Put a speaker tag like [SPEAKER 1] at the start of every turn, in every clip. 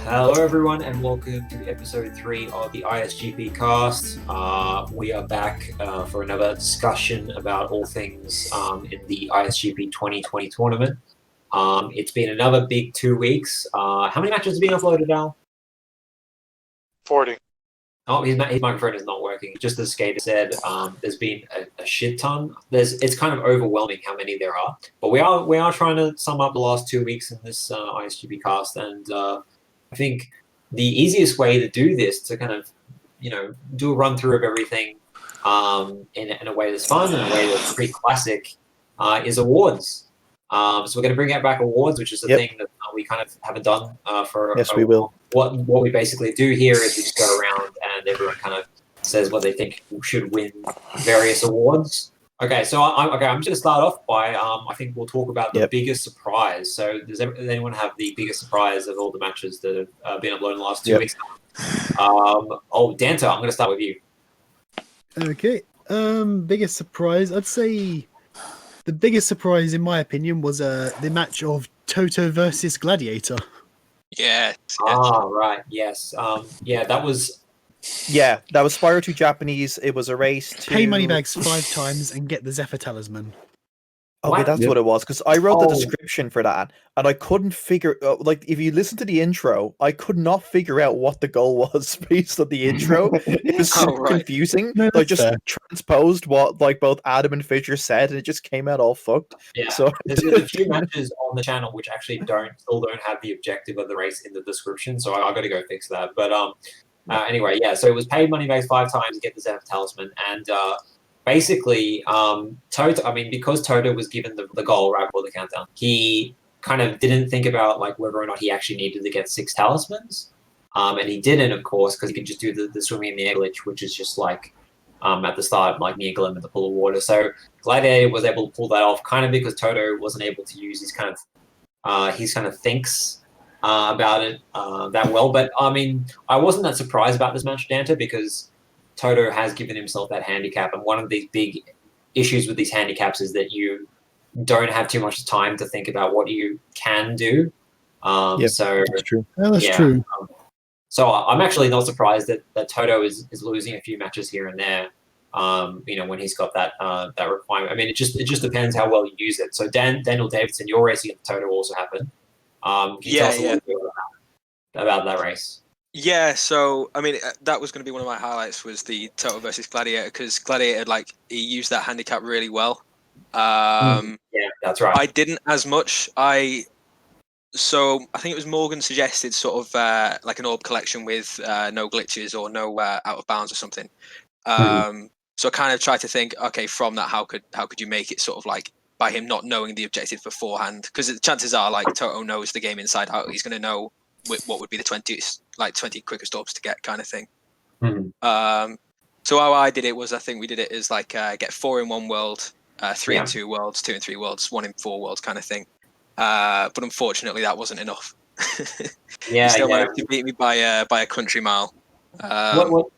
[SPEAKER 1] Hello everyone and welcome to episode 3 of the ISGP cast. We are back for another discussion about all things in the ISGP 2020 tournament. It's been another big 2 weeks. How many matches have been uploaded now?
[SPEAKER 2] 40.
[SPEAKER 1] Oh, his microphone is not working. Just as Skater said, there's been a shit ton. It's kind of overwhelming how many there are. But we are trying to sum up the last 2 weeks in this ISGP cast, and I think the easiest way to do this, to kind of, do a run through of everything in a way that's fun, in a way that's pretty classic, is awards. So we're going to bring back awards, which is a thing that we kind of haven't done for.
[SPEAKER 3] Yes, we will.
[SPEAKER 1] What we basically do here is we just go around and everyone kind of says what they think should win various awards. Okay, so I'm just going to start off by I think we'll talk about the biggest surprise. So does anyone have the biggest surprise of all the matches that have been uploaded in the last 2 weeks? Danta, I'm going to start with you.
[SPEAKER 4] Okay, biggest surprise. I'd say the biggest surprise, in my opinion, was the match of Toto versus Gladiator.
[SPEAKER 2] Yes.
[SPEAKER 1] Right. Yes. That was.
[SPEAKER 3] Yeah, that was Spyro 2 Japanese. It was a race to
[SPEAKER 4] pay moneybags 5 times and get the Zephyr Talisman.
[SPEAKER 3] Okay, that's what it was, because I wrote the description for that, and I couldn't figure... if you listen to the intro, I could not figure out what the goal was based on the intro. It was so confusing.
[SPEAKER 4] No,
[SPEAKER 3] I just transposed what both Adam and Fisher said, and it just came out all fucked.
[SPEAKER 1] Yeah,
[SPEAKER 3] so
[SPEAKER 1] there's a few matches on the channel which actually still don't have the objective of the race in the description, so I've got to go fix that. But anyway, so it was pay moneybags 5 times to get the Zephyr Talisman, and... basically, Toto, because Toto was given the goal right before the countdown, he kind of didn't think about whether or not he actually needed to get 6 talismans. And he didn't, of course, because he could just do the swimming in the air glitch, which is just at the start, near Glim in the pool of water. So Gladiator was able to pull that off, kind of because Toto wasn't able to use his kind of thinks about it that well. But I wasn't that surprised about this match, Danta, because Toto has given himself that handicap, and one of these big issues with these handicaps is that you don't have too much time to think about what you can do. So
[SPEAKER 4] that's true. Yeah, that's true.
[SPEAKER 1] So I'm actually not surprised that Toto is losing a few matches here and there. When he's got that requirement. It just depends how well you use it. So Daniel Davidson, your race against Toto also happened. Can you tell us a little bit about that race?
[SPEAKER 2] Yeah, so that was going to be one of my highlights, was the Toto versus Gladiator, because Gladiator he used that handicap really well.
[SPEAKER 1] Yeah, that's right.
[SPEAKER 2] I didn't as much. So I think it was Morgan suggested sort of an orb collection with no glitches or no out of bounds or something. So I kind of tried to think, okay, from that, how could you make it sort of by him not knowing the objective beforehand? Because the chances are Toto knows the game inside out. He's going to know what would be the 20 quickest orbs to get, kind of thing. So how I did it was, I think we did it as get 4 in 1 world, 3 in 2 worlds, 2 in 3 worlds, 1 in 4 worlds, kind of thing. But unfortunately, that wasn't enough. He still managed to beat me by a country mile.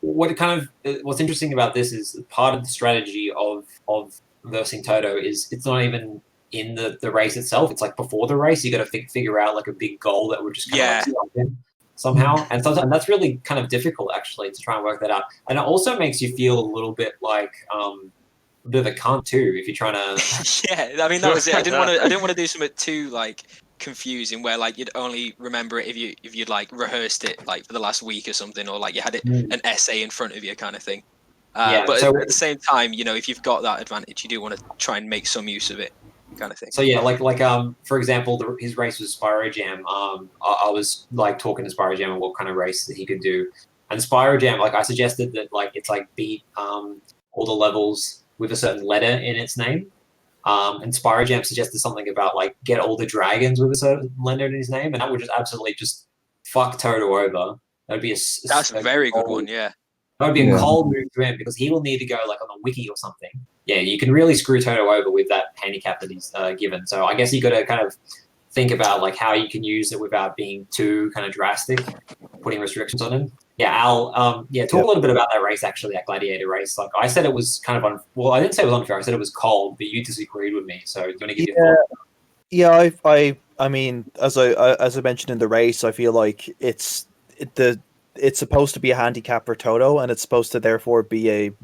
[SPEAKER 1] What's interesting about this is part of the strategy of versing Toto is it's not even in the race itself. It's before the race, you got to figure out a big goal that would just kind of in somehow, and sometimes that's really kind of difficult actually to try and work that out. And it also makes you feel a little bit like a bit of a cunt too if you're trying to.
[SPEAKER 2] Yeah, that was it. I didn't want to do something too confusing where you'd only remember it if you'd rehearsed it for the last week or something, or you had it an essay in front of you, kind of thing. But at the same time, if you've got that advantage, you do want to try and make some use of it, kind of thing.
[SPEAKER 1] So for example, his race was Spyro Jam. I was talking to Spyro Jam and what kind of race that he could do, and Spyro Jam, I suggested that it's beat all the levels with a certain letter in its name, and Spyro Jam suggested something about get all the dragons with a certain letter in his name, and that would just absolutely just fuck Toto over. That'd be
[SPEAKER 2] that's a very good one, yeah.
[SPEAKER 1] That would be a cold move to him, because he will need to go on the wiki or something. Yeah, you can really screw Toto over with that handicap that he's given. So I guess you got to kind of think about how you can use it without being too kind of drastic, putting restrictions on him. Yeah, Al. Talk a little bit about that race actually, that Gladiator race. I said it was kind of I didn't say it was unfair. I said it was cold, but you disagreed with me. So do you want to give your thoughts?
[SPEAKER 3] Yeah, I mean, as I mentioned in the race, I feel like it's supposed to be a handicap for Toto, and it's supposed to therefore be an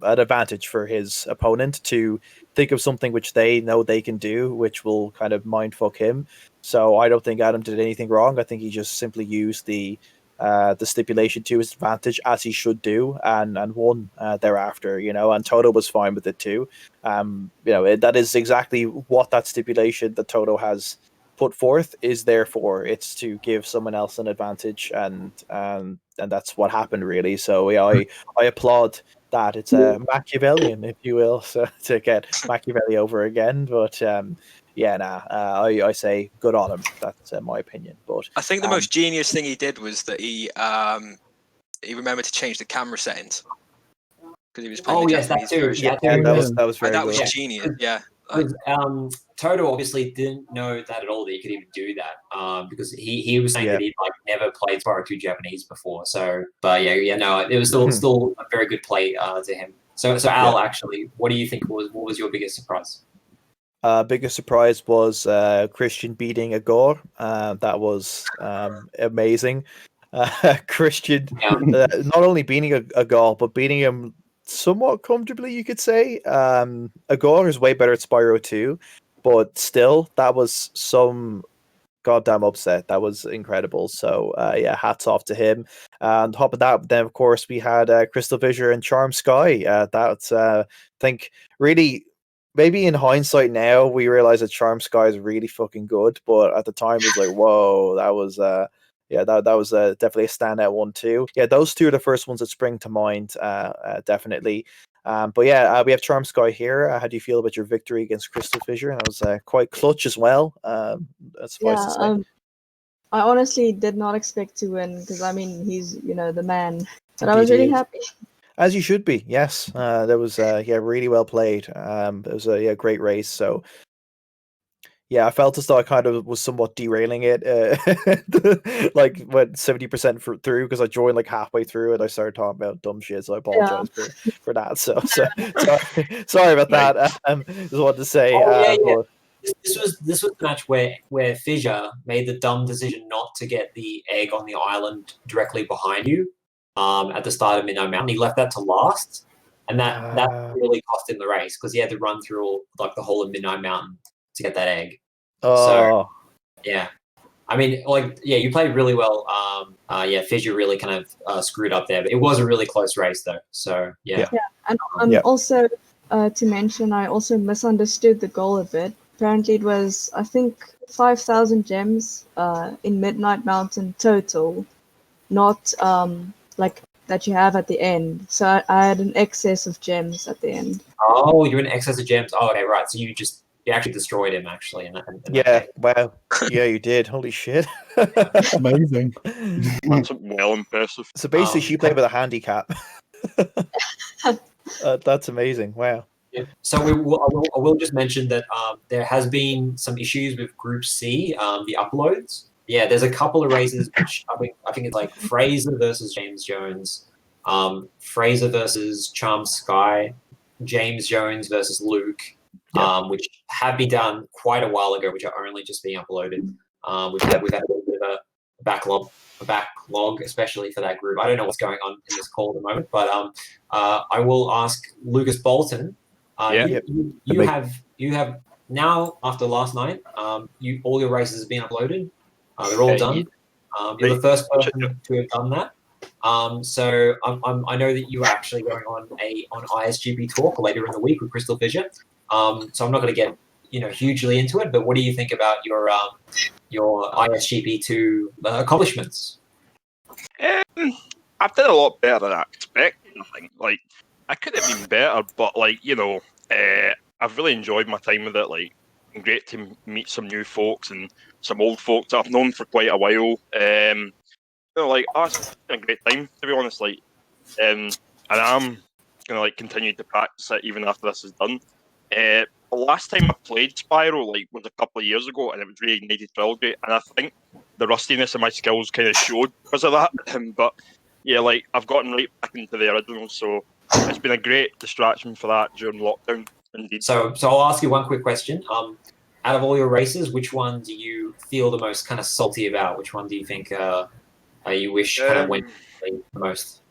[SPEAKER 3] advantage for his opponent to think of something which they know they can do, which will kind of mindfuck him. So I don't think Adam did anything wrong. I think he just simply used the stipulation to his advantage, as he should do, and won thereafter. And Toto was fine with it too. That is exactly what that stipulation that Toto has put forth is there for. It's to give someone else an advantage, and that's what happened really. So I applaud that. It's a Machiavellian, if you will, so to get Machiavelli over again. But I say good on him. That's my opinion. But
[SPEAKER 2] I think the most genius thing he did was that he remembered to change the camera settings because he was playing the Japanese version.
[SPEAKER 3] That was very
[SPEAKER 2] that
[SPEAKER 3] good.
[SPEAKER 2] was genius. Yeah.
[SPEAKER 1] Toto obviously didn't know that at all, that he could even do that, because he was saying that he'd never played Spyro 2 Japanese before. So, but it was still a very good play to him. So Al, actually, what do you think what was your biggest surprise?
[SPEAKER 3] Biggest surprise was Christian beating Agor. That was amazing. Christian not only beating Agor, but beating him somewhat comfortably, you could say. Agor is way better at Spyro 2, but still, that was some goddamn upset. That was incredible. So hats off to him. And on top of that, then of course we had Crystal Fissure and Charm Sky. That's I think really. Maybe in hindsight now, we realize that Charm Sky is really fucking good, but at the time it was like, whoa, that was that was definitely a standout one too. Yeah, those two are the first ones that spring to mind, definitely. But we have Charm Sky here. How do you feel about your victory against Crystal Fissure? And it was quite clutch as well. That's to say.
[SPEAKER 5] I honestly did not expect to win because he's the man, but I was really happy.
[SPEAKER 3] As you should be, yes. That was really well played. It was a great race. So I felt as though I kind of was somewhat derailing it, like went 70% through because I joined like halfway through and I started talking about dumb shit. So I apologize for that. So sorry about that. Just wanted to say.
[SPEAKER 1] But this was the match where Fissure made the dumb decision not to get the egg on the island directly behind you. At the start of Midnight Mountain, he left that to last, and that really cost him the race because he had to run through the whole of Midnight Mountain to get that egg. So you played really well. Fissure really kind of screwed up there, but it was a really close race though. So
[SPEAKER 5] and also to mention, I also misunderstood the goal a bit. Apparently, it was 5,000 gems in Midnight Mountain total, not that you have at the end. So I had an excess of gems at the end.
[SPEAKER 1] Oh, you're in excess of gems. Oh, okay, right. So you actually destroyed him actually.
[SPEAKER 3] Wow. Yeah, you did. Holy shit.
[SPEAKER 4] Amazing.
[SPEAKER 6] That's well impressive.
[SPEAKER 3] So basically, she played with a handicap. That's amazing. Wow.
[SPEAKER 1] Yeah. So I will just mention that there has been some issues with Group C, the uploads. Yeah, there's a couple of races which I think it's like Fraser versus James Jones, Fraser versus Charm Sky, James Jones versus Luke, which have been done quite a while ago, which are only just being uploaded. We've had a little bit of a backlog, especially for that group. I don't know what's going on in this call at the moment, but I will ask Lucas Bolton. You have now, after last night, all your races have been uploaded. They're all done. You're the first person to have done that. So I know that you are actually going on ISGP talk later in the week with Crystal Fissure. So I'm not going to get hugely into it, but what do you think about your ISGP2 accomplishments?
[SPEAKER 6] I've done a lot better than I expected. I think I could have been better, but I've really enjoyed my time with it. Great to meet some new folks and some old folks that I've known for quite a while. It's been a great time, to be honest. And I'm gonna continue to practice it even after this is done. The last time I played Spyro was a couple of years ago, and it was reignited Trilogy, and I think the rustiness of my skills kind of showed because of that. But I've gotten right back into the original, so it's been a great distraction for that during lockdown. Indeed.
[SPEAKER 1] So I'll ask you one quick question. out of all your races, which one do you feel the most kind of salty about? Which one do you think you wish kind of went the most?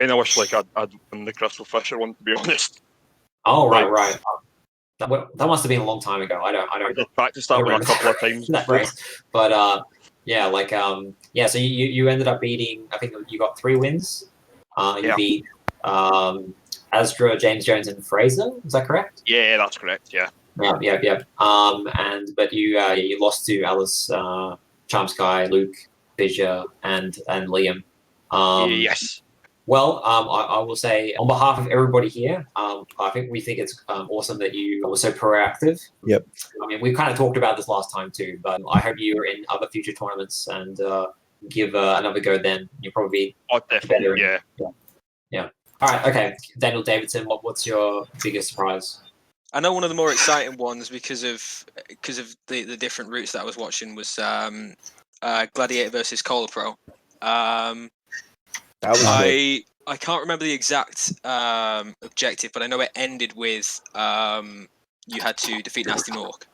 [SPEAKER 6] And I wish I'd won the Crystal Fisher one, to be honest.
[SPEAKER 1] Oh right. That must have been a long time ago. I
[SPEAKER 6] did practice that one a couple of times.
[SPEAKER 1] That race, but So you ended up beating. I think you got 3 wins. You beat Asdra, James Jones, and Fraser. Is that correct?
[SPEAKER 6] Yeah, that's correct. Yeah.
[SPEAKER 1] Yeah. But you lost to Alice, Charmsky, Luke, Fissure, and Liam.
[SPEAKER 6] Yes.
[SPEAKER 1] Well, I will say on behalf of everybody here, we think it's awesome that you were so proactive.
[SPEAKER 3] Yep.
[SPEAKER 1] I mean, we kind of talked about this last time too, but I hope you're in other future tournaments and give another go then. You'll probably be better. Yeah. All right. Okay. Daniel Davidson, what's your biggest surprise?
[SPEAKER 2] I know one of the more exciting ones because of the different routes that I was watching was Gladiator versus Kolapro.
[SPEAKER 3] That was good.
[SPEAKER 2] I can't remember the exact objective, but I know it ended with you had to defeat Nasty Nork.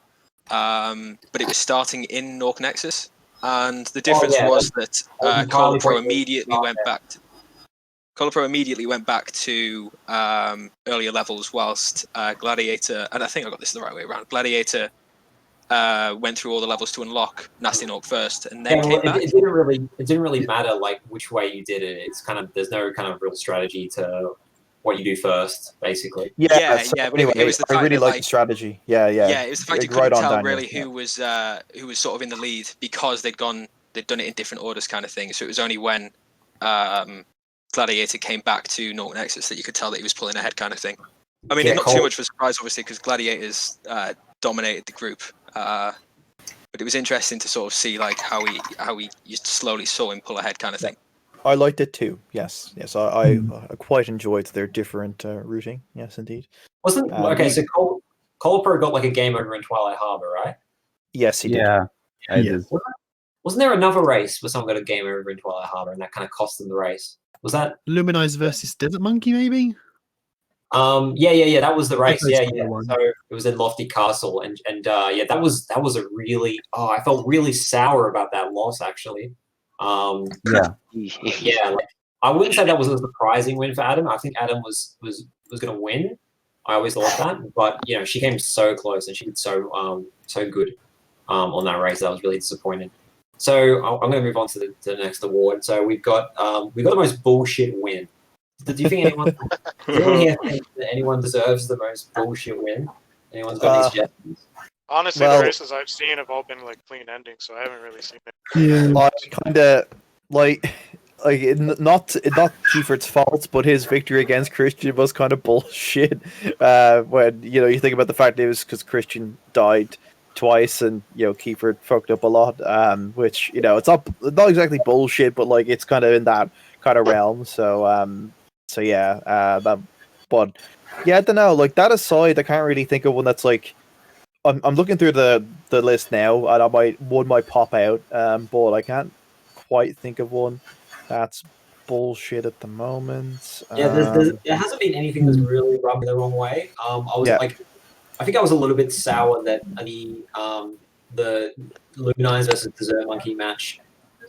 [SPEAKER 2] But it was starting in Nork Nexus, and the difference was that Kolapro immediately went back to earlier levels, whilst Gladiator, and I think I got this the right way around. Gladiator went through all the levels to unlock Nasty Nork first, and then came back.
[SPEAKER 1] It didn't really matter like which way you did it. It's kind of there's no kind of real strategy to what you do first, basically.
[SPEAKER 2] But anyway, it was the fact
[SPEAKER 3] I really
[SPEAKER 2] that,
[SPEAKER 3] like the strategy. Yeah,
[SPEAKER 2] it was the fact you couldn't tell
[SPEAKER 3] Daniel.
[SPEAKER 2] really who was sort of in the lead because they'd done it in different orders, kind of thing. So it was only when Gladiator came back to Nork Nexus that you could tll that he was pulling ahead, kind of thing. I mean, not too much of a surprise, obviously, because Gladiators dominated the group. But it was interesting to sort of see like how he you slowly saw him pull ahead, kind of thing.
[SPEAKER 3] I liked it too. Yes. I quite enjoyed their different routing. Yes, indeed.
[SPEAKER 1] So Kolapro got like a game over in Twilight Harbor, right?
[SPEAKER 3] Yes, he did.
[SPEAKER 7] Yeah, I did.
[SPEAKER 1] Wasn't there another race where someone got a game over in Twilight Harbor and that kind of cost them the race? Was that
[SPEAKER 4] Luminize versus Desert Monkey, maybe?
[SPEAKER 1] Yeah. That was the race. Yeah.
[SPEAKER 4] One.
[SPEAKER 1] So it was in Lofty Castle, and that was a really. I felt really sour about that loss actually.
[SPEAKER 7] Yeah.
[SPEAKER 1] Like, I wouldn't say that was a surprising win for Adam. I think Adam was going to win. I always thought that, but she came so close and she did so good on that race. I was really disappointed. So I'm going to move on to the next award. So we've got the most bullshit win. Do you think anyone deserves the most bullshit win? Anyone's got any suggestions?
[SPEAKER 8] Honestly, the races I've seen have all been like clean endings, so I haven't really seen it.
[SPEAKER 3] Yeah, I kind of like not Kiefert's fault, but his victory against Christian was kind of bullshit. When you think about the fact that it was because Christian died twice, and Kiefert fucked up a lot. Which it's not exactly bullshit, but like it's kind of in that kind of realm. But yeah, I don't know. Like that aside, I can't really think of one that's like. I'm looking through the list now, and one might pop out, but I can't quite think of one that's bullshit at the moment.
[SPEAKER 1] Yeah, there hasn't been anything that's really rubbed me the wrong way. I think I was a little bit sour that the Luminize versus Dessert Monkey match,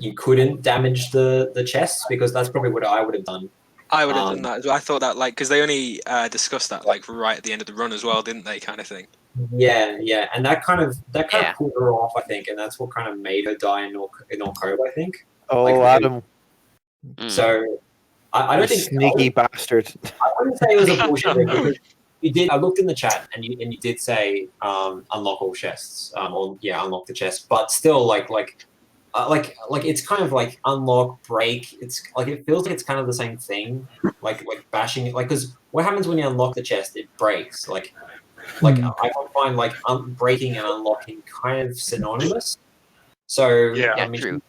[SPEAKER 1] you couldn't damage the chests, because that's probably what I would have done.
[SPEAKER 2] I would have done that. I thought that because they only discussed that right at the end of the run as well, didn't they? Kind of thing.
[SPEAKER 1] Yeah, and that kind of pulled her off, I think, and that's what kind of made her die in October, I think.
[SPEAKER 3] Oh, Adam.
[SPEAKER 1] So I don't think
[SPEAKER 3] sneaky bastard.
[SPEAKER 1] I wouldn't say it was a bullshit thing, because you did. I looked in the chat, and you did say unlock all chests, unlock the chest, but still like it's kind of like unlock, break. It's like it feels like it's kind of the same thing, like bashing it, because what happens when you unlock the chest? It breaks. I find breaking and unlocking kind of synonymous. So
[SPEAKER 9] true.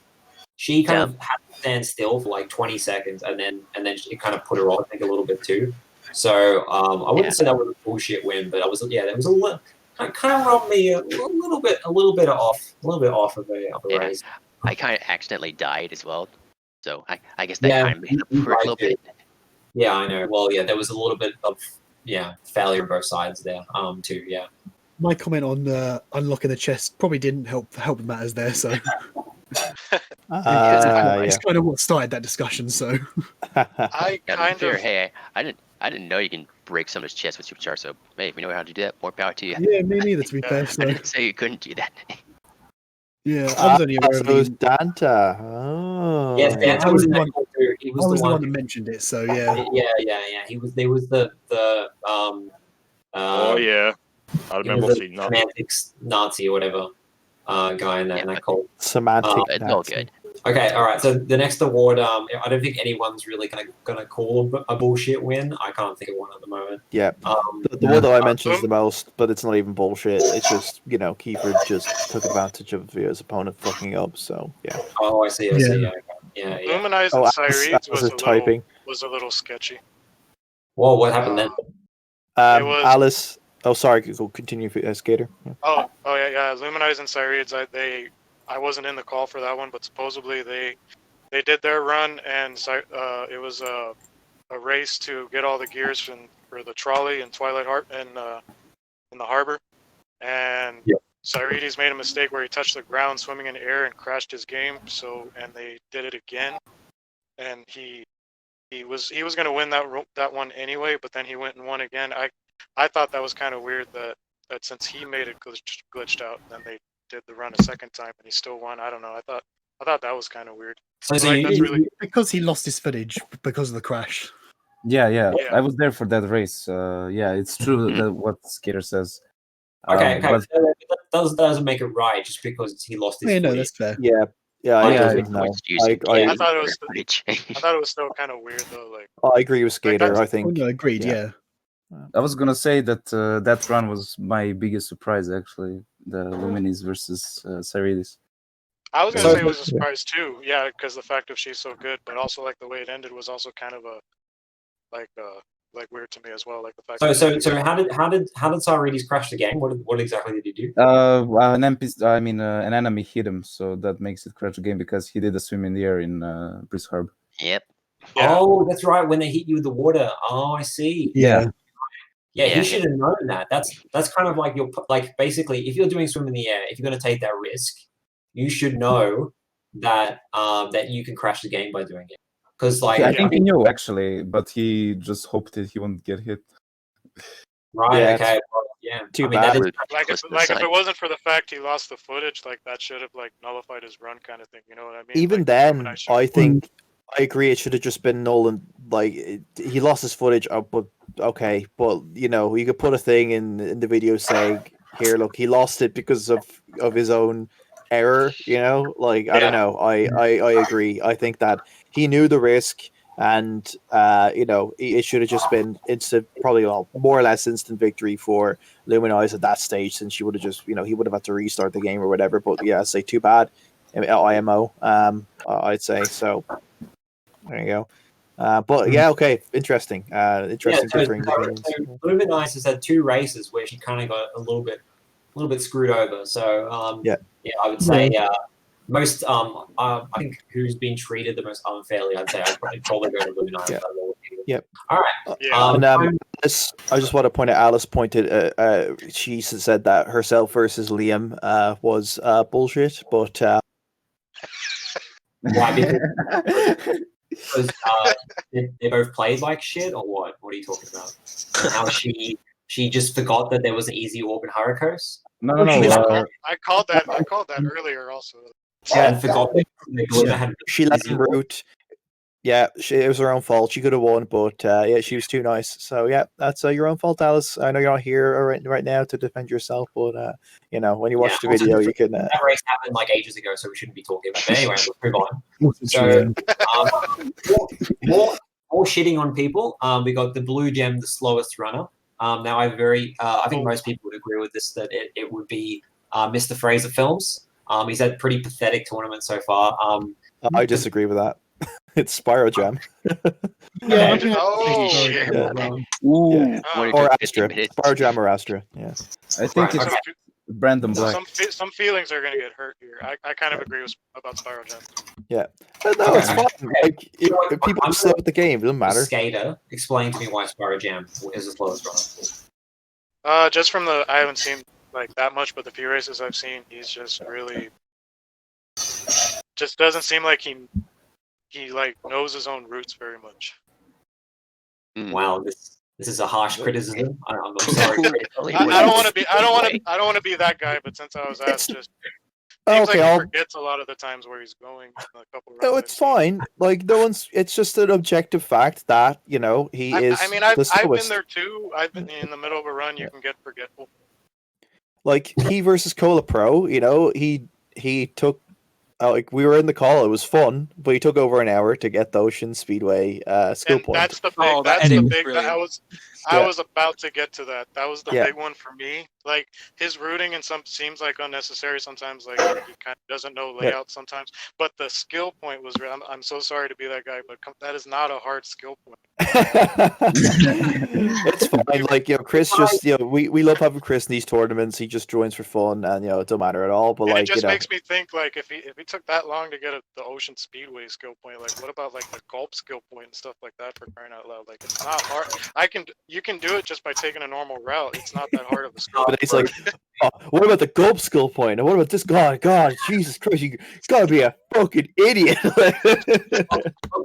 [SPEAKER 1] She kind of had to stand still for like 20 seconds, and then it kind of put her off, I think, a little bit too. So I wouldn't say that was a bullshit win, but there was a little kind of rubbed me a little bit off of the race.
[SPEAKER 9] I kind of accidentally died as well, so I guess that kind of made it up for a little bit.
[SPEAKER 1] Yeah, I know. Well, there was a little bit of failure on both sides there too. Yeah.
[SPEAKER 4] My comment on unlocking the chest probably didn't help matters there. So it's kind of what started that discussion. So
[SPEAKER 8] I kind of.
[SPEAKER 9] Hey, I didn't know you can break someone's chest with supercharge. So hey, if you know how to do that, more power to you.
[SPEAKER 4] Yeah, me neither. To be fair,
[SPEAKER 9] I
[SPEAKER 4] so.
[SPEAKER 9] didn't say you couldn't do that.
[SPEAKER 4] Yeah, I was only aware of
[SPEAKER 3] it was Danta. Oh.
[SPEAKER 1] Yes, Danta was in that call too. He
[SPEAKER 4] I
[SPEAKER 1] was
[SPEAKER 4] was
[SPEAKER 1] the
[SPEAKER 4] the
[SPEAKER 1] one
[SPEAKER 4] one that mentioned it. So yeah.
[SPEAKER 1] Yeah. He was. There was the
[SPEAKER 6] Oh yeah, I remember seeing that.
[SPEAKER 1] semantics Nazi or whatever guy in that call.
[SPEAKER 3] Semantic.
[SPEAKER 9] It's all good.
[SPEAKER 1] Okay, all right. So the next award, I don't think anyone's really gonna call a bullshit win. I can't think of one at the moment.
[SPEAKER 3] Yeah, the one that I mentioned is the most, but it's not even bullshit. It's just Kiefer just took advantage of his opponent fucking up. So yeah.
[SPEAKER 1] Oh, I see. Yeah.
[SPEAKER 8] Luminize and Cyreeds was a little sketchy.
[SPEAKER 1] Well, what happened then?
[SPEAKER 3] Alice. Oh, sorry. Go continue, Skater. Yeah.
[SPEAKER 8] Oh yeah. Luminize and Cyreeds. I wasn't in the call for that one, but supposedly they did their run, and it was a race to get all the gears for the trolley in Twilight in the harbor, and Cyreeds made a mistake where he touched the ground swimming in air and crashed his game. And they did it again, and he was going to win that one anyway, but then he went and won again. I thought that was kind of weird that since he made it glitched out, then they did the run a second time and he still won. I don't know. I thought that was kind of weird.
[SPEAKER 4] Because he lost his footage because of the crash.
[SPEAKER 7] Yeah. I was there for that race. It's true that what Skater says.
[SPEAKER 1] Okay. But that doesn't make it right just because he lost his footage.
[SPEAKER 4] No, that's fair.
[SPEAKER 3] Yeah.
[SPEAKER 8] I thought it was still kind of weird though. Like
[SPEAKER 3] I agree with Skater. I think.
[SPEAKER 4] No, agreed. Yeah.
[SPEAKER 7] I was gonna say that that run was my biggest surprise, actually. The Luminis versus Cyreeds.
[SPEAKER 8] I was gonna say it was a surprise too. Yeah, because the fact that she's so good, but also like the way it ended was also kind of like weird to me as well. Like the fact.
[SPEAKER 1] So how did Cyreeds crash the game? What exactly did he do?
[SPEAKER 7] An enemy hit him, so that makes it crash the game because he did a swim in the air in Prix Harbor.
[SPEAKER 9] Yep.
[SPEAKER 8] Yeah.
[SPEAKER 1] Oh, that's right. When they hit you with the water. Oh, I see.
[SPEAKER 3] Yeah.
[SPEAKER 1] Yeah, he should have known that. That's kind of like basically if you're doing swim in the air, if you're going to take that risk, you should know that that you can crash the game by doing it. Because
[SPEAKER 7] I think he knew actually, but he just hoped that he wouldn't get hit.
[SPEAKER 1] Right.
[SPEAKER 3] Yeah,
[SPEAKER 1] okay. Well, yeah.
[SPEAKER 3] Too bad.
[SPEAKER 8] If it wasn't for the fact he lost the footage, like that should have nullified his run, kind of thing. You know what I mean?
[SPEAKER 3] Even then, I think I agree. It should have just been null, and he lost his footage. But okay, but you could put a thing in the video saying, "Here, look, he lost it because of his own error." I don't know. I agree. I think that he knew the risk, and it should have just been instant, probably more or less instant victory for Luminize at that stage, since he would have just he would have had to restart the game or whatever. But yeah, I'd say too bad. IMO. I'd say so. There you go. But yeah, okay, interesting. Interesting.
[SPEAKER 1] So Luminize has had two races where she kind of got a little bit screwed over. So I would say most I think who's been treated the most unfairly. I'd say I'd probably go to Luminize.
[SPEAKER 3] Yep.
[SPEAKER 1] All right.
[SPEAKER 3] And Alice, I just want to point out. Alice pointed. She said that herself versus Liam was bullshit, but.
[SPEAKER 1] Why? Because they both played like shit, or what? What are you talking about? How she just forgot that there was an easy orb in Harikos?
[SPEAKER 7] No.
[SPEAKER 8] I called that earlier also.
[SPEAKER 1] And forgot that the Glimmer had.
[SPEAKER 3] She let him root. Yeah, it was her own fault. She could have won, but she was too nice. So yeah, that's your own fault, Alice. I know you're not here right now to defend yourself, but when you watch the video, you can.
[SPEAKER 1] That race happened ages ago, so we shouldn't be talking about it. But anyway, let's move on. So more shitting on people. We got the Blue Gem, the slowest runner. Now I think most people would agree with this that it would be Mr. Fraser Films. He's had pretty pathetic tournaments so far.
[SPEAKER 3] I disagree with that. It's Spyro Jam. Or Astra. Spyro Jam or Astra. Yeah.
[SPEAKER 7] I think it's Brandon Black.
[SPEAKER 8] Some feelings are going to get hurt here. I kind of agree about Spyro Jam.
[SPEAKER 3] Yeah. No, it's fine. People are slow at the game. It doesn't matter.
[SPEAKER 1] Skater, explain to me why Spyro Jam is the slowest runner.
[SPEAKER 8] Just from I haven't seen like that much, but the few races I've seen, he's just really just doesn't seem like he like knows his own roots very much.
[SPEAKER 1] Wow, this is a harsh criticism. I'm sorry.
[SPEAKER 8] I don't want to be that guy, but since I was asked, just seems like he forgets a lot of the times where he's going. A couple
[SPEAKER 3] no, it's fine. Like no one's. It's just an objective fact that he is.
[SPEAKER 8] I mean, I've been there too. I've been in the middle of a run. You can get forgetful.
[SPEAKER 3] Like he versus Kolapro, he took. Like we were in the call, it was fun, but he took over an hour to get the Ocean Speedway skill point.
[SPEAKER 8] That's the big. I was about to get to that. That was the big one for me. Like his routing and some seems like unnecessary sometimes. Like he kind of doesn't know layout sometimes. But the skill point was. I'm so sorry to be that guy, but that is not a hard skill point.
[SPEAKER 3] It's fine. Like Chris just we love having Chris in these tournaments. He just joins for fun, and it don't matter at all. But
[SPEAKER 8] it just makes me think like if he took that long to get the Ocean Speedway skill point, like what about like the Gulp skill point and stuff like that, for crying out loud? Like it's not hard. You can do it just by taking a normal route. It's not that hard of a skill.
[SPEAKER 3] But he's like, what about the Gulp skill point? And what about this guy? God, Jesus Christ, you gotta be a fucking idiot.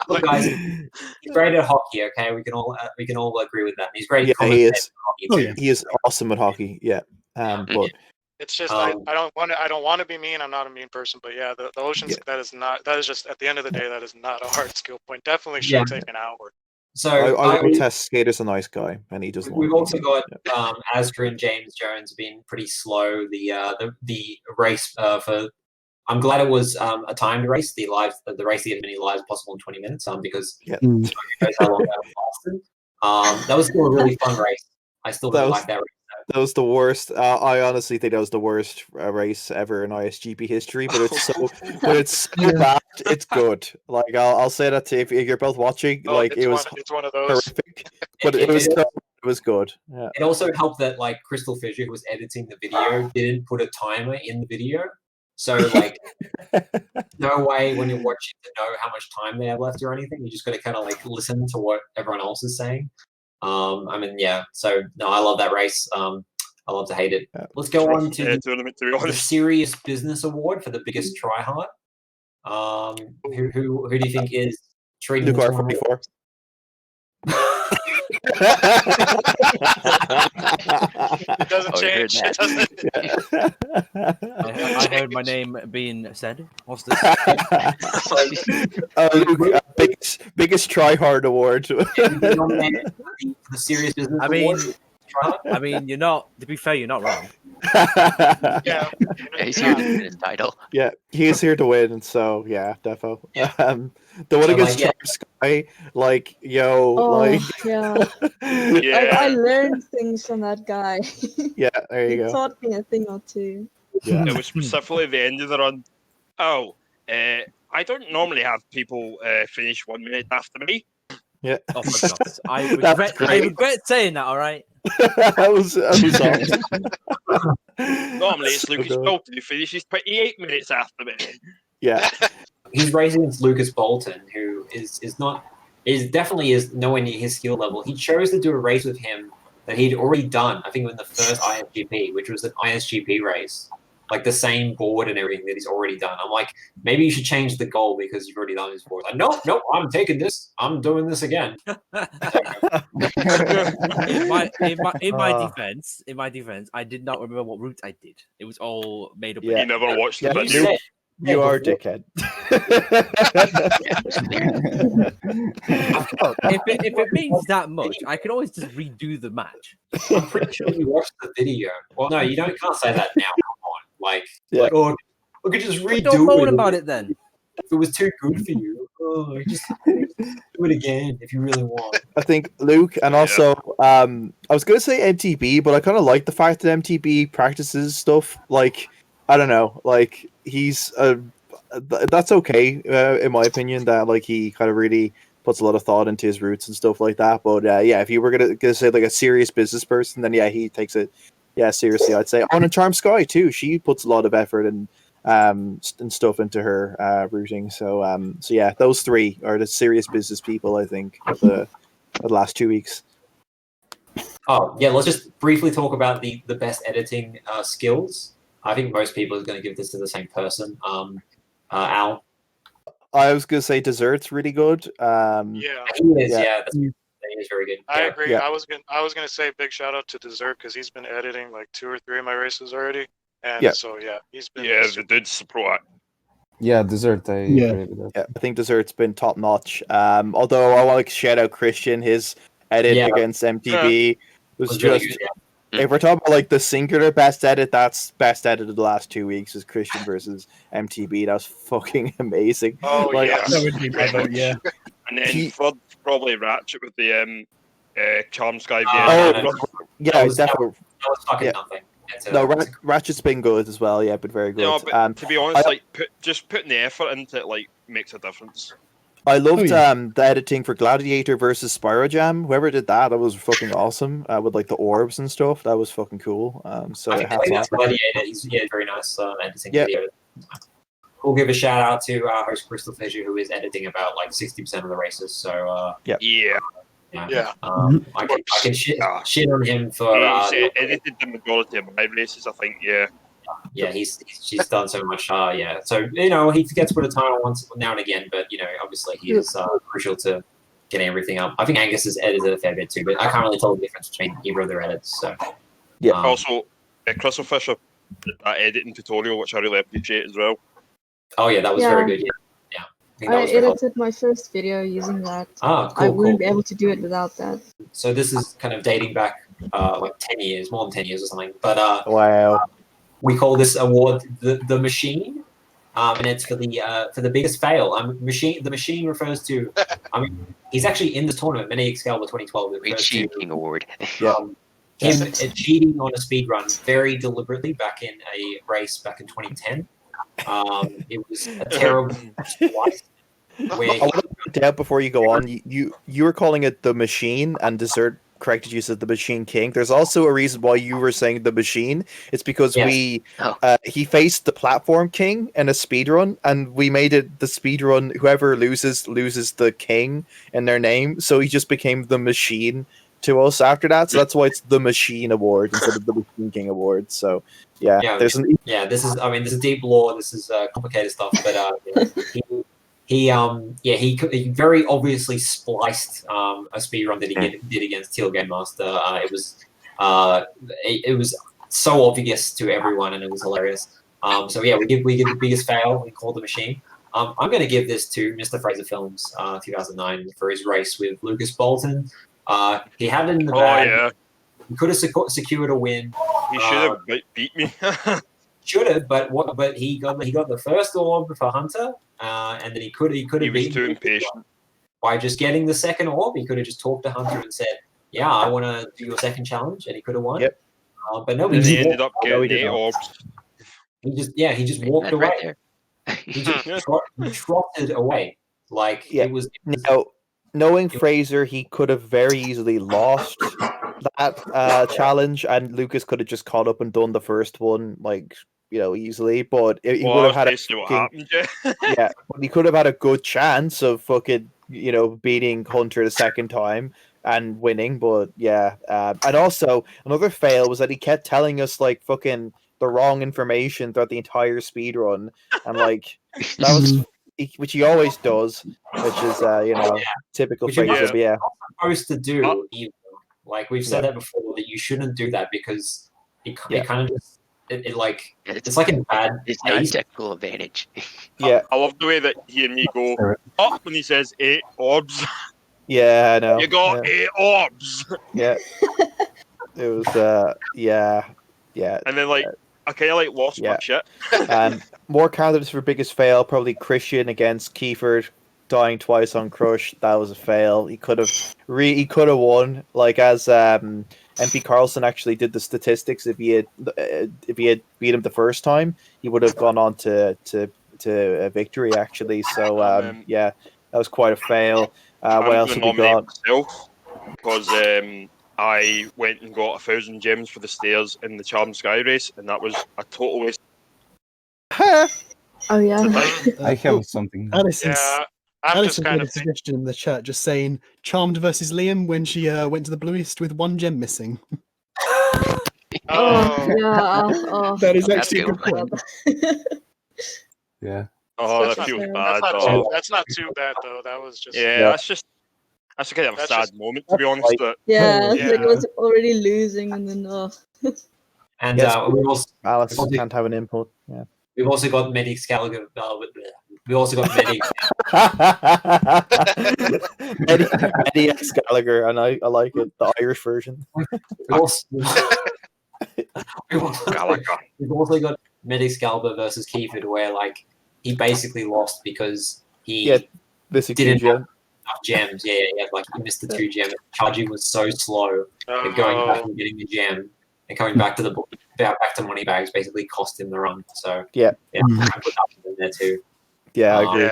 [SPEAKER 1] Look, guys, he's great at hockey. Okay, we can all agree with that. He's great.
[SPEAKER 3] Yeah, he is.
[SPEAKER 1] Hockey too.
[SPEAKER 3] He is awesome at hockey. Yeah, but
[SPEAKER 8] it's just I don't want to be mean. I'm not a mean person, but yeah, the Oceans that is just at the end of the day that is not a hard skill point. Definitely should take an hour.
[SPEAKER 3] So I would test Skater's a nice guy, and he doesn't.
[SPEAKER 1] We've also got Asdra and James Jones being pretty slow. The race for. I'm glad it was a timed race. The race had as many lives possible in 20 minutes. Because how long that lasted. That was still a really fun race. I still don't like that race.
[SPEAKER 3] That was the worst. I honestly think that was the worst race ever in ISGP history. But it's so bad. It's good. Like I'll say that to if you're both watching.
[SPEAKER 8] It's one of those.
[SPEAKER 3] Horrific, but it was good. Yeah.
[SPEAKER 1] It also helped that like Crystal Fisher, who was editing the video, didn't put a timer in the video. So like, no way when you're watching to know how much time they have left or anything. You just got to kind of like listen to what everyone else is saying. I mean, yeah. So no, I love that race. I love to hate it. Let's go on to the Serious Business Award for the biggest tryhard. Who do you think is treating
[SPEAKER 3] Luke R44?
[SPEAKER 8] It doesn't change. It doesn't.
[SPEAKER 10] I heard my name being said. What's this?
[SPEAKER 3] Luke, biggest tryhard award.
[SPEAKER 1] The Serious Business Award.
[SPEAKER 10] I mean, you're not. To be fair, you're not wrong.
[SPEAKER 8] Yeah,
[SPEAKER 9] he's here to win his title.
[SPEAKER 3] Yeah, he is here to win, and so yeah, defo. Yeah. The one against Charm Sky,
[SPEAKER 5] yeah. I learned things from that guy.
[SPEAKER 3] Yeah, there you go.
[SPEAKER 5] He taught me a thing or two.
[SPEAKER 3] Yeah.
[SPEAKER 6] It was specifically the end of the run. I don't normally have people finish 1 minute after me.
[SPEAKER 3] Yeah.
[SPEAKER 10] Oh my God. I regret saying that. All right.
[SPEAKER 3] that was awesome.
[SPEAKER 6] Normally it's Lucas Bolton who finishes 28 minutes after me.
[SPEAKER 3] Yeah.
[SPEAKER 1] He's racing against Lucas Bolton, who is definitely nowhere near his skill level. He chose to do a race with him that he'd already done, I think in the first ISGP, which was an ISGP race. Like the same board and everything that he's already done. I'm like, maybe you should change the goal because you've already done this board. Like, nope, I'm taking this. I'm doing this again.
[SPEAKER 10] In my defense, I did not remember what route I did. It was all made up.
[SPEAKER 3] Yeah.
[SPEAKER 6] You never watched the
[SPEAKER 3] video.
[SPEAKER 6] video.
[SPEAKER 3] You are a dickhead.
[SPEAKER 10] If it means that much, I can always just redo the match.
[SPEAKER 1] I'm pretty sure you watched the video. Well, no, you can't say that now. Come on. Like, we could just redo
[SPEAKER 10] Don't moan
[SPEAKER 1] it.
[SPEAKER 10] about it then.
[SPEAKER 1] If it was too good for you, just do it again if you really want.
[SPEAKER 3] I think Luke, and also, I was going to say MTB, but I kind of like the fact that MTB practices stuff. Like, I don't know, like he's that's okay in my opinion. That like he kind of really puts a lot of thought into his roots and stuff like that. But yeah, if you were gonna say like a serious business person, then yeah, he takes it seriously. I'd say. And Charm Sky too. She puts a lot of effort and stuff into her routing. So yeah, those three are the serious business people I think of the last 2 weeks.
[SPEAKER 1] Oh yeah, let's just briefly talk about the best editing skills. I think most people are going to give this to the same person. Al.
[SPEAKER 3] I was gonna say Dessert's really good.
[SPEAKER 8] Yeah,
[SPEAKER 1] he is. Yeah, he is very good.
[SPEAKER 8] I
[SPEAKER 1] Yeah.
[SPEAKER 8] agree.
[SPEAKER 3] Yeah.
[SPEAKER 8] I was gonna say big shout out to Dessert because he's been editing like 2 or 3 of my races already, and
[SPEAKER 3] Yeah.
[SPEAKER 8] so yeah, he's been.
[SPEAKER 6] Yeah, the dude's pro at.
[SPEAKER 7] Yeah, Dessert. I agree with that.
[SPEAKER 3] Yeah, I think Dessert's been top notch. Although I want to shout out Christian, his edit against MTB was
[SPEAKER 1] really
[SPEAKER 3] just.
[SPEAKER 1] good,
[SPEAKER 3] If we're talking about like the singular best edit, that's best edit of the last 2 weeks is Christian versus MTB. That was fucking amazing.
[SPEAKER 8] Oh
[SPEAKER 3] Like,
[SPEAKER 8] yes.
[SPEAKER 4] That would be my vote, yeah.
[SPEAKER 6] And then
[SPEAKER 3] He-
[SPEAKER 6] third, probably Ratchet with the Charm Sky
[SPEAKER 3] Oh,
[SPEAKER 6] VS.
[SPEAKER 3] yeah,
[SPEAKER 1] That was-
[SPEAKER 3] definitely.
[SPEAKER 1] That was fucking
[SPEAKER 3] Yeah.
[SPEAKER 1] nothing.
[SPEAKER 3] No, Ratchet's been good as well. Yeah, but very good.
[SPEAKER 6] No, but to be honest,
[SPEAKER 3] I-
[SPEAKER 6] like just putting the effort into it, like makes a difference.
[SPEAKER 3] I loved
[SPEAKER 4] yeah.
[SPEAKER 3] the editing for Gladiator versus Spyro Jam. Whoever did that was fucking awesome. With like the orbs and stuff, that was fucking cool. So
[SPEAKER 1] I think
[SPEAKER 3] hats
[SPEAKER 1] that's
[SPEAKER 3] off.
[SPEAKER 1] Gladiator. He's very nice editing
[SPEAKER 3] Yeah.
[SPEAKER 1] video. We'll give a shout out to our host Crystal Fisher, who is editing about like 60% of the races. So
[SPEAKER 6] Yeah,
[SPEAKER 8] Yeah.
[SPEAKER 1] I can shit on him for
[SPEAKER 6] he's edited the majority of my races. I think. Yeah,
[SPEAKER 1] he's done so much. Yeah, so he gets put a title once now and again, but obviously he is crucial to getting everything up. I think Angus has edited a fair bit too, but I can't really tell the difference between either of their edits. So
[SPEAKER 3] Yeah.
[SPEAKER 6] also, Crystal Fisher did that editing tutorial, which I really appreciate as well.
[SPEAKER 1] Oh yeah, that was very good. Yeah. think that
[SPEAKER 5] I
[SPEAKER 1] was very helpful.
[SPEAKER 5] edited my first video using that.
[SPEAKER 1] Ah,
[SPEAKER 5] I
[SPEAKER 1] cool,
[SPEAKER 5] wouldn't be
[SPEAKER 1] cool.
[SPEAKER 5] able to do it without that.
[SPEAKER 1] So this is kind of dating back like 10 years, more than 10 years or something. But
[SPEAKER 3] Wow.
[SPEAKER 1] we call this award the Machine, and it's for the biggest fail. The Machine refers to. I mean, he's actually in this tournament, Mini Excalibur 2012. It
[SPEAKER 9] Great
[SPEAKER 1] refers to
[SPEAKER 9] cheating award.
[SPEAKER 1] him cheating on a speed run very deliberately back in a race back in 2010. It was a terrible twice.
[SPEAKER 3] I want to point out before you go on, you were calling it the Machine, and Dessert corrected you said the Machine King. There's also a reason why you were saying the Machine. It's because he faced the Platform King in a speed run, and we made it the speed run. Whoever loses the King in their name, so he just became the Machine to us after that. So that's why it's the Machine Award instead of the Machine King Award. So this is deep lore. This is complicated stuff, but he very obviously spliced a speedrun that he did against Teal Game Master. It was so obvious to everyone, and it was hilarious. We give the biggest fail. We call the Machine. I'm going to give this to Mr. Fraser Films 2009 for his race with Lucas Bolton. He had it in the bag.
[SPEAKER 6] Yeah.
[SPEAKER 1] He could have secured a win.
[SPEAKER 6] He should have beat me.
[SPEAKER 1] Should have, but he got the first orb for Hunter, and then he could have.
[SPEAKER 6] He was too impatient.
[SPEAKER 1] By just getting the second orb. He could have just talked to Hunter and said, "Yeah, I want to do your second challenge," and he could have won.
[SPEAKER 3] Yep.
[SPEAKER 1] But no,
[SPEAKER 6] he ended up getting 8 orbs.
[SPEAKER 1] He just walked away. He just trotted away. Like it was.
[SPEAKER 3] Now, knowing Fraser, he could have very easily lost that challenge, and Lucas could have just caught up and done the first one, easily. But he would have had but he could have had a good chance of fucking, beating Hunter the second time and winning. But and also another fail was that he kept telling us fucking the wrong information throughout the entire speed run, and that was. Which he always does, which is typical Fraser.
[SPEAKER 1] You're supposed to do. Like we've said that before, that you shouldn't do that because it kind of just it's like a bad.
[SPEAKER 9] It's not a technical advantage.
[SPEAKER 6] I love the way that he and me go up when he says 8 orbs.
[SPEAKER 3] Yeah, I know.
[SPEAKER 6] You got 8 orbs.
[SPEAKER 3] Yeah. It was yeah.
[SPEAKER 6] And then I kind of lost my shit.
[SPEAKER 3] More candidates for biggest fail, probably Christian against Kiefer, dying twice on Crush. That was a fail. He could have won. As MP Carlson actually did the statistics. If he had beat him the first time, he would have gone on to a victory actually. So that was quite a fail. What else have we got?
[SPEAKER 6] Because I went and got 1,000 gems for the stairs in the Charmed Sky race, and that was a total waste.
[SPEAKER 5] Oh yeah.
[SPEAKER 7] I have something.
[SPEAKER 8] Yeah, I'm
[SPEAKER 4] Alice
[SPEAKER 8] just kind
[SPEAKER 4] made a
[SPEAKER 8] of
[SPEAKER 4] suggestion in the chat, just saying Charmed versus Liam when she went to the bluest with 1 gem missing.
[SPEAKER 5] Oh, yeah. Oh,
[SPEAKER 4] That is
[SPEAKER 9] That's
[SPEAKER 4] actually a
[SPEAKER 9] good
[SPEAKER 4] good
[SPEAKER 9] one.
[SPEAKER 4] point.
[SPEAKER 7] Yeah.
[SPEAKER 6] Oh,
[SPEAKER 5] That's
[SPEAKER 6] that feels
[SPEAKER 5] not-
[SPEAKER 6] bad.
[SPEAKER 8] that's
[SPEAKER 6] Oh.
[SPEAKER 8] not too bad though. That was just
[SPEAKER 6] Yeah, that's a kind of a
[SPEAKER 8] That's
[SPEAKER 6] sad
[SPEAKER 8] just-
[SPEAKER 6] moment, to be honest. But
[SPEAKER 5] Yeah,
[SPEAKER 8] Yeah.
[SPEAKER 5] like it was already losing, and then
[SPEAKER 1] And
[SPEAKER 3] Yes,
[SPEAKER 1] we also
[SPEAKER 3] Alice can't have an input. Yeah.
[SPEAKER 1] we've also got Medic Scaliger. We also got Medic.
[SPEAKER 3] Medi Excalibur, and I like it, the Irish version.
[SPEAKER 1] We've also got Medic Scalibur versus Kiefer, where like he basically lost because he
[SPEAKER 3] this
[SPEAKER 1] didn't
[SPEAKER 3] gem.
[SPEAKER 1] have enough gems. Yeah, like he missed the 2 gems. Charging was so slow that going back and getting the gem and coming back to the back to Moneybags basically cost him the run. So I put that in there too.
[SPEAKER 3] Yeah, I agree.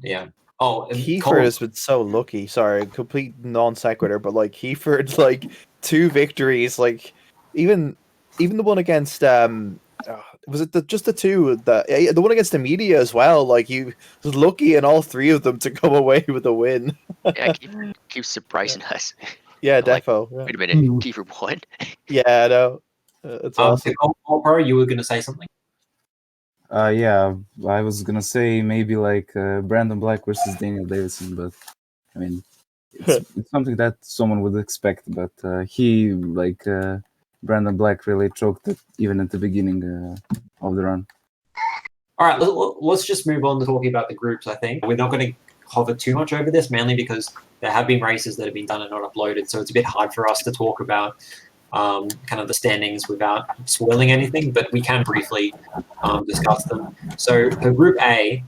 [SPEAKER 1] Yeah. Oh, and
[SPEAKER 3] Kiefer has been so lucky. Sorry, complete non sequitur, but like Kiefer's like 2 victories, like even the one against was it just the 2 the one against the media as well? Like he was lucky in all 3 of them to come away with a win.
[SPEAKER 9] Yeah, keep surprising us.
[SPEAKER 3] Yeah,
[SPEAKER 9] Like,
[SPEAKER 3] defo. Yeah.
[SPEAKER 9] wait a minute, Kiefer won.
[SPEAKER 3] Yeah, I know. It's awesome.
[SPEAKER 1] Kolapro, you were going to say something?
[SPEAKER 7] Yeah, I was gonna say maybe like Brandon Black versus Daniel Davidson, but I mean, it's something that someone would expect. But he, like Brandon Black, really choked it even at the beginning of the run.
[SPEAKER 1] All right, let's just move on to talking about the groups. I think we're not going to hover too much over this, mainly because there have been races that have been done and not uploaded, so it's a bit hard for us to talk about kind of the standings without spoiling anything, but we can briefly discuss them. So for Group A,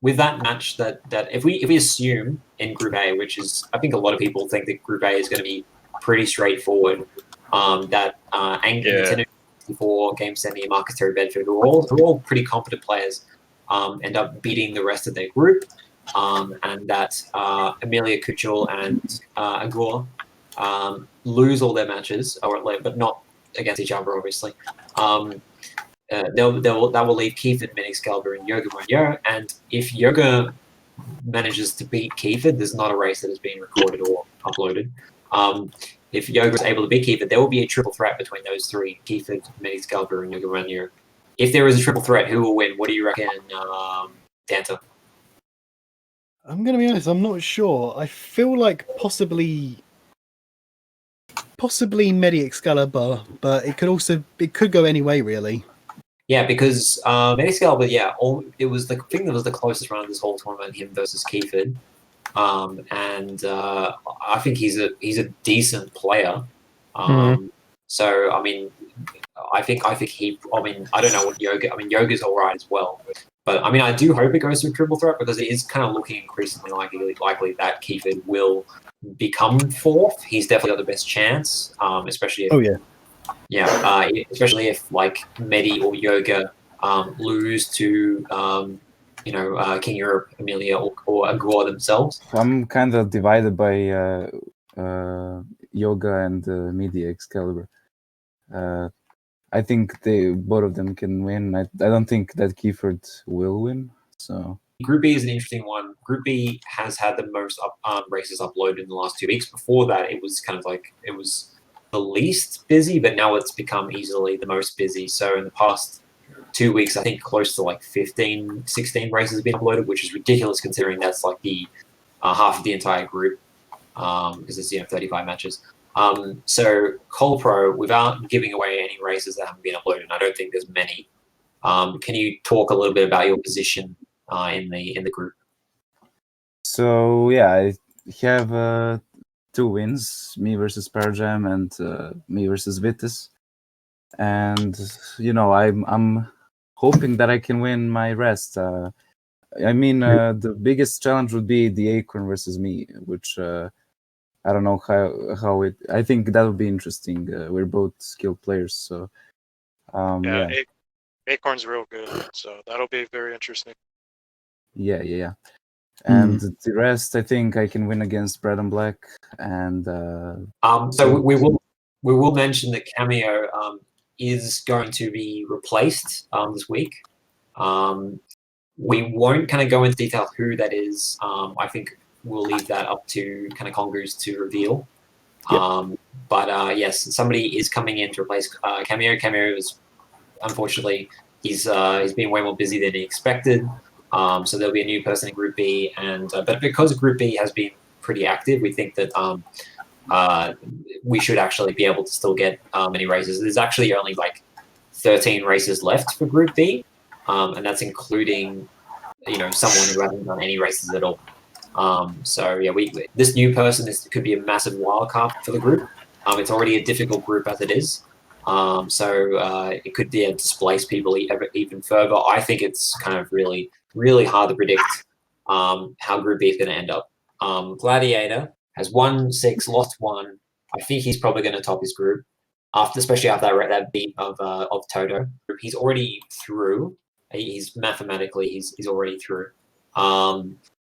[SPEAKER 1] with that match that if we assume in Group A, which is I think a lot of people think that Group A is going to be pretty straightforward, that Nintendo 64, GameSendy, and Marcus Terry Bedford, who are all pretty competent players, end up beating the rest of their group, and that Amelia Kuchel and Agor lose all their matches, but not against each other, obviously. That will leave Kiefer, Excalibur, and Yoga Monyo. And if Yoga manages to beat Kiefer, there's not a race that has been recorded or uploaded. If Yoga is able to beat Kiefer, there will be a triple threat between those 3, Kiefer, Excalibur, and Yoga Monyo. If there is a triple threat, who will win? What do you reckon, Danta?
[SPEAKER 4] I'm going to be honest, I'm not sure. I feel like possibly Medi Excalibur, but it could go any way, really.
[SPEAKER 1] Yeah, because Excalibur, it was the thing that was the closest round of this whole tournament, him versus Kiefer. And I think he's a decent player. So I mean, I think he. I mean, I don't know what Yoga. I mean, Yoga's all right as well. But I mean, I do hope it goes to a triple threat because it is kind of looking increasingly likely that Kiefer will become 4th. He's definitely got the best chance, especially if, especially if like Medi or Yoga lose to King Europe, Amelia, or Agor themselves.
[SPEAKER 7] I'm kind of divided by Yoga and Media Excalibur. I think both of them can win. I don't think that Kiefer will win. So
[SPEAKER 1] Group B is an interesting one. Group B has had the most races uploaded in the last 2 weeks. Before that, it was kind of like it was the least busy, but now it's become easily the most busy. So in the past 2 weeks, I think close to like 15, 16 races have been uploaded, which is ridiculous considering that's like the half of the entire group because it's 35 matches. So Kolapro, without giving away any races that haven't been uploaded, and I don't think there's many. Can you talk a little bit about your position in the group?
[SPEAKER 7] So yeah, I have 2 wins: me versus Parajam and me versus Vitus. And I'm hoping that I can win my rest. I mean, the biggest challenge would be the Acorn versus me, which I don't know how it. I think that would be interesting. We're both skilled players, so
[SPEAKER 8] Acorn's real good, so that'll be very interesting.
[SPEAKER 7] Yeah. And the rest, I think I can win against Brad and Black. And
[SPEAKER 1] so we will mention that Cameo is going to be replaced this week. We won't kind of go into detail who that is. I think we'll leave that up to kind of Congoos to reveal.
[SPEAKER 3] Yep.
[SPEAKER 1] But yes, somebody is coming in to replace Cameo. Cameo is, unfortunately, he's been way more busy than he expected. So there'll be a new person in Group B, and but because Group B has been pretty active, we think that we should actually be able to still get many races. There's actually only like 13 races left for Group B, and that's including someone who hasn't done any races at all. So yeah, this new person could be a massive wildcard for the group. It's already a difficult group as it is. So it could displace people even further. I think it's kind of really, really hard to predict how Group B is going to end up. Gladiator has won 6, lost 1. I think he's probably going to top his group, especially after that beat of Toto. He's already through. He's mathematically he's already through.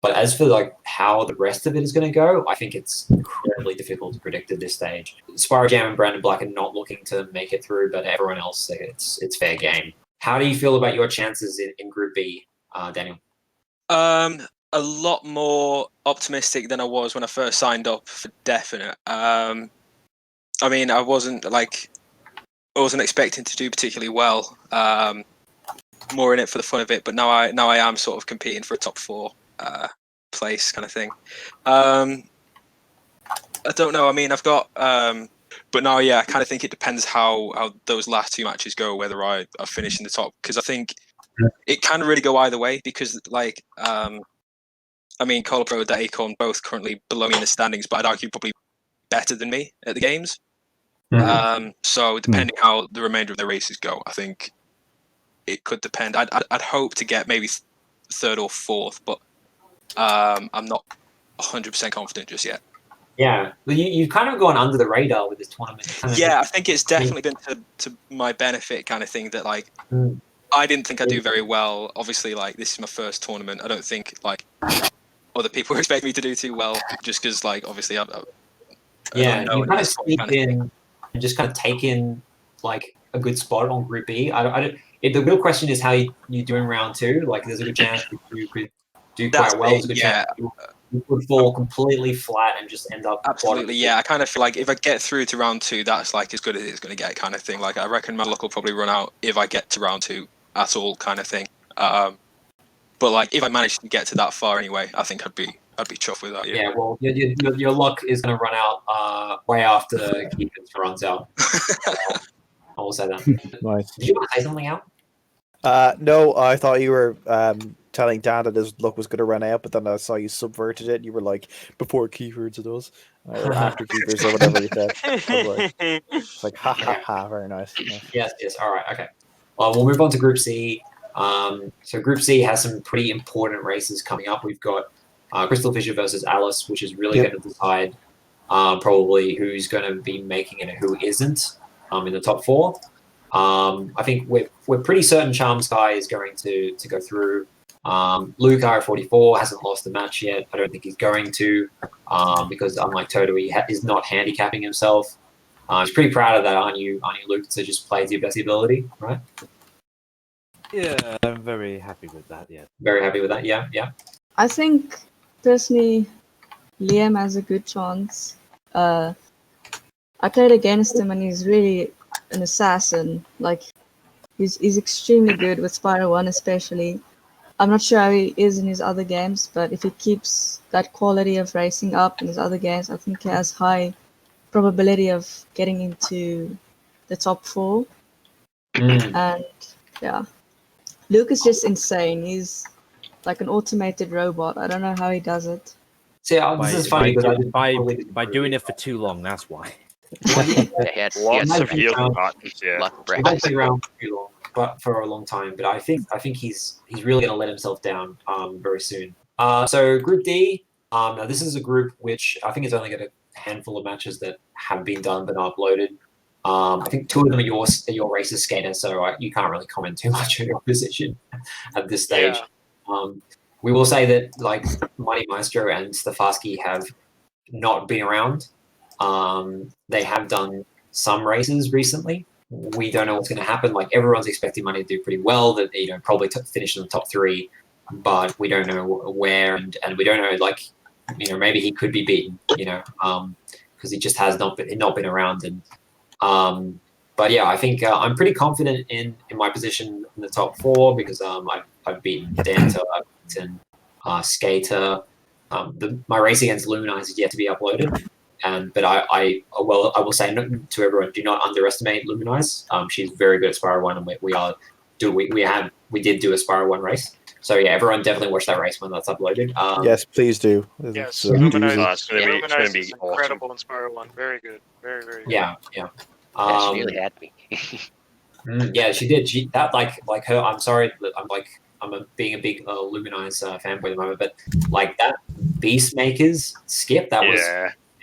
[SPEAKER 1] But as for like how the rest of it is going to go, I think it's incredibly difficult to predict at this stage. Spyro Jam and Brandon Black are not looking to make it through, but everyone else, it's fair game. How do you feel about your chances in Group B, Daniel?
[SPEAKER 2] A lot more optimistic than I was when I first signed up for definite. I mean, I wasn't expecting to do particularly well. More in it for the fun of it, but now I am sort of competing for a top 4 place kind of thing. I don't know. I mean, I've got, but now, yeah, I kind of think it depends how those last 2 matches go, whether I finish in the top, because I think it can really go either way. Because like, I mean, Kolapro and Acorn both currently below me in the standings, but I'd argue probably better than me at the games. So depending how the remainder of the races go, I think it could depend. I'd hope to get maybe 3rd or 4th, but I'm not 100% confident just yet.
[SPEAKER 1] Yeah, well, you've kind of gone under the radar with this tournament.
[SPEAKER 2] Yeah, I think it's definitely been to my benefit kind of thing that like I didn't think I'd do very well. Obviously, like this is my first tournament. I don't think like other people expect me to do too well just because like obviously you
[SPEAKER 1] kind of sneaked in and just kind of taken like a good spot on Group B. The real question is how you're doing round 2. Like, there's a good chance you could do quite well. There's a good chance you could fall completely flat and just end up
[SPEAKER 2] absolutely. Yeah, I kind of feel like if I get through to round 2, that's like as good as it's going to get, kind of thing. Like, I reckon my luck will probably run out if I get to round 2 at all, kind of thing. But like, if I manage to get to that far anyway, I think I'd be chuffed with that.
[SPEAKER 1] Yeah, well, your luck is going to run out way after Keepers runs out. I will say that.
[SPEAKER 3] Nice.
[SPEAKER 1] Did you want to say something out?
[SPEAKER 3] No, I thought you were telling Dan that his luck was going to run out, but then I saw you subverted it. You were like, before Keywords it does, or after Keepers, or whatever you said. It's like, ha ha ha, very nice.
[SPEAKER 1] Yes, all right, okay. Well, we'll move on to Group C. So Group C has some pretty important races coming up. We've got Crystal Fisher versus Alice, which is really going to decide probably who's going to be making it and who isn't in the top 4. I think we're pretty certain Charm Sky is going to go through. Luke R44 hasn't lost a match yet. I don't think he's going to because unlike Toto, he is not handicapping himself. He's pretty proud of that, aren't you, Luke? To just play to your best ability, right?
[SPEAKER 10] Yeah, I'm very happy with that. Yeah.
[SPEAKER 1] Very happy with that. Yeah.
[SPEAKER 5] I think personally, Liam has a good chance. I played against him and he's really an assassin. Like, he's extremely good with Spyro 1 especially. I'm not sure how he is in his other games, but if he keeps that quality of racing up in his other games, I think he has high probability of getting into the top 4. And yeah, Luke is just insane. He's like an automated robot. I don't know how he does it.
[SPEAKER 1] See, this is funny because
[SPEAKER 10] by doing it for too long. That's why.
[SPEAKER 6] Lots of years of practice, yeah.
[SPEAKER 1] He might be around for a long time, but I think he's really going to let himself down very soon. So Group D. Now this is a group which I think is only got a handful of matches that have been done but not uploaded. I think 2 of them are your racer skater, so you can't really comment too much on your position at this stage. Yeah. We will say that like Mighty Maestro and Stefaski have not been around. They have done some races recently. We don't know what's going to happen. Like, everyone's expecting Money to do pretty well. That probably finish in the top 3. but we don't know where, and we don't know, like, you know, maybe he could be beaten, you know, because he just has not been around. And but yeah, I think I'm pretty confident in my position in the top 4 because I've beaten Danta, I've beaten Skater. My race against Luminize is yet to be uploaded, but I will say to everyone, do not underestimate Luminize. She's very good at Spyro 1, and we did do a Spyro 1 race. So yeah, everyone definitely watch that race when that's uploaded.
[SPEAKER 3] Yes, please do.
[SPEAKER 8] Yes,
[SPEAKER 6] Luminize is
[SPEAKER 8] Luminize
[SPEAKER 6] be
[SPEAKER 8] is incredible in Spyro 1. Very good. Very good.
[SPEAKER 1] Yeah.
[SPEAKER 9] Yeah, she really had me.
[SPEAKER 1] Yeah, she did. She like her. I'm sorry, I'm being a big Luminize fanboy at the moment, but like that Beastmaker's skip, that was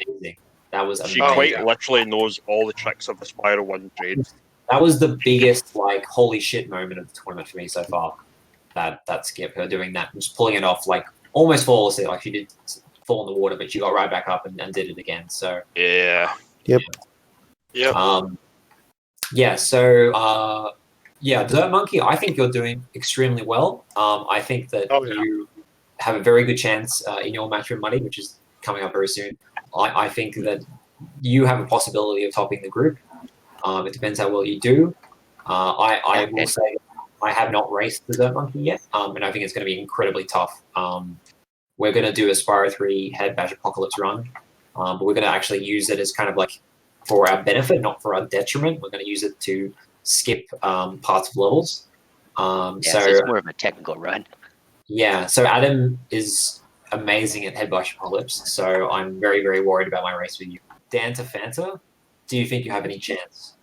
[SPEAKER 1] amazing. That was amazing.
[SPEAKER 6] She quite literally knows all the tricks of the Spyro 1 trade.
[SPEAKER 1] That was the biggest like holy shit moment of the tournament for me so far. That skip, her doing that, just pulling it off like almost flawlessly. Like she did fall in the water, but she got right back up and did it again. So
[SPEAKER 6] yeah.
[SPEAKER 3] Yep.
[SPEAKER 1] Yeah. So Desert Monkey, I think you're doing extremely well. I think that you have a very good chance in your match with Muddy, which is coming up very soon. I think that you have a possibility of topping the group. It depends how well you do. I will say I have not raced Desert Monkey yet, and I think it's going to be incredibly tough. We're going to do a Spyro 3 Head Bash Apocalypse run, but we're going to actually use it as kind of like for our benefit, not for our detriment. We're going to use it to skip parts of levels.
[SPEAKER 9] So it's more of a technical run.
[SPEAKER 1] Yeah, so Adam is amazing at Head Bash Apocalypse, so I'm very, very worried about my race with you. Danta Fanta, do you think you have any chance?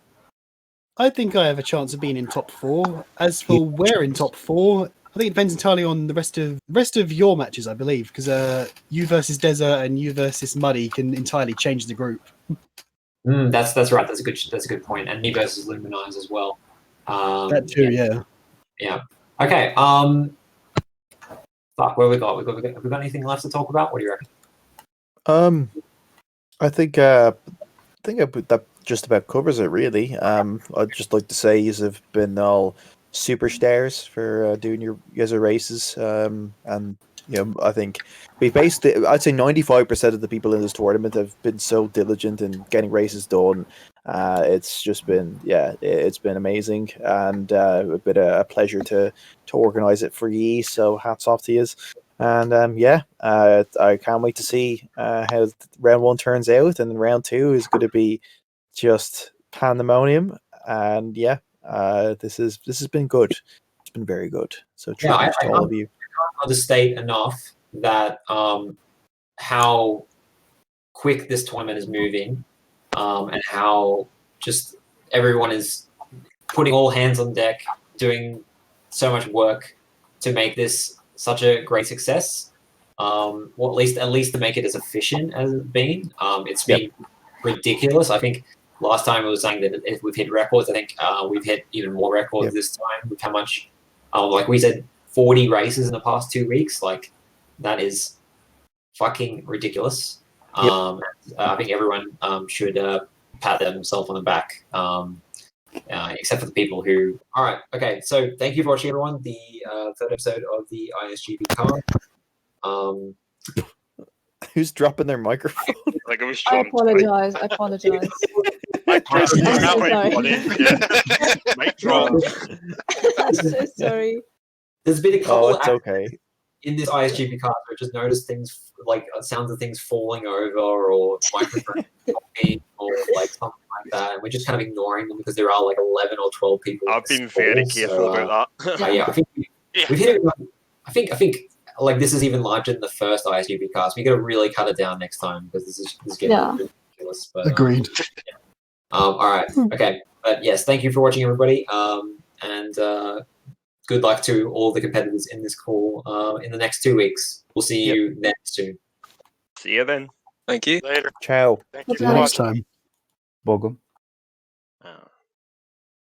[SPEAKER 4] I think I have a chance of being in top 4. As for where in top 4, I think it depends entirely on the rest of your matches, I believe, because you versus Desert and you versus Muddy can entirely change the group.
[SPEAKER 1] That's right. That's a good point. And me versus Luminize as well.
[SPEAKER 4] That too, yeah.
[SPEAKER 1] Yeah. Okay. Fuck. What have we got? Have we got anything left to talk about? What do you reckon?
[SPEAKER 3] I think that just about covers it, really. I'd just like to say you have been all superstars for doing your guys' races, and you know, I think we've based it. I'd say 95% of the people in this tournament have been so diligent in getting races done. It's just been, it's been amazing, and a bit a pleasure to organize it for ye. So hats off to you. And I can't wait to see how round 1 turns out, and then round 2 is going to be just pandemonium. And this has been good. It's been very good. So tribute to all of you.
[SPEAKER 1] I can't understate enough that how quick this tournament is moving, and how just everyone is putting all hands on deck, doing so much work to make this such a great success. Well, at least to make it as efficient as it's been. It's been ridiculous. I think last time it was saying that if we've hit records, I think we've hit even more records this time with how much, like we said, 40 races in the past 2 weeks. Like that is fucking ridiculous. I think everyone should pat themselves on the back. Except for the people who... All right, okay, so thank you for watching, everyone. The third episode of the ISGP card.
[SPEAKER 3] Who's dropping their microphone?
[SPEAKER 6] Like I
[SPEAKER 5] apologize.
[SPEAKER 6] Mic drop.
[SPEAKER 5] I'm so sorry.
[SPEAKER 1] There's been a couple
[SPEAKER 3] it's okay.
[SPEAKER 1] in this ISGP card where I just noticed things like sounds of things falling over or microphone talking or like something like that, and we're just kind of ignoring them because there are like 11 or 12 people.
[SPEAKER 6] I've been very careful about that.
[SPEAKER 1] I think we've hit it. I think like this is even larger than the first ISGP cast. We got to really cut it down next time because this is getting ridiculous. But,
[SPEAKER 4] agreed.
[SPEAKER 1] All right. Okay. But yes, thank you for watching, everybody. And good luck to all the competitors in this call in the next 2 weeks. We'll see you next soon.
[SPEAKER 6] See you then.
[SPEAKER 2] Thank you.
[SPEAKER 8] Later.
[SPEAKER 3] Ciao.
[SPEAKER 8] Thank you
[SPEAKER 4] See you next time.
[SPEAKER 7] Bogum.